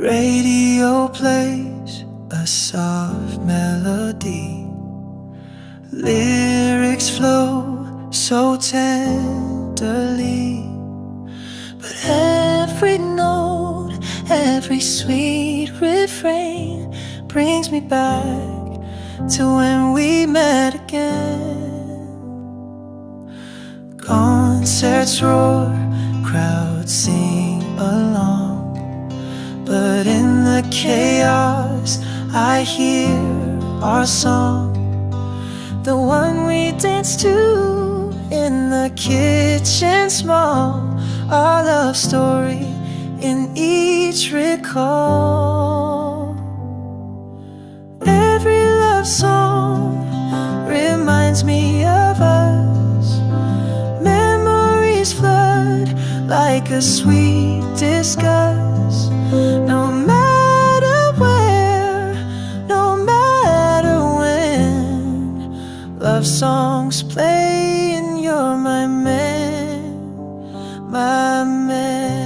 radio plays a soft melody. Lyrics flow so tenderly, but every note, every sweet refrain brings me back to when we met again. Concerts roar, crowds sing along, but in the chaos I hear our song, the one we danced to in the kitchen small, our love story in each recall. Every love song reminds me of us. Memories flood like a sweet disgust. No matter where, no matter when, love songs play and you're my man, my man.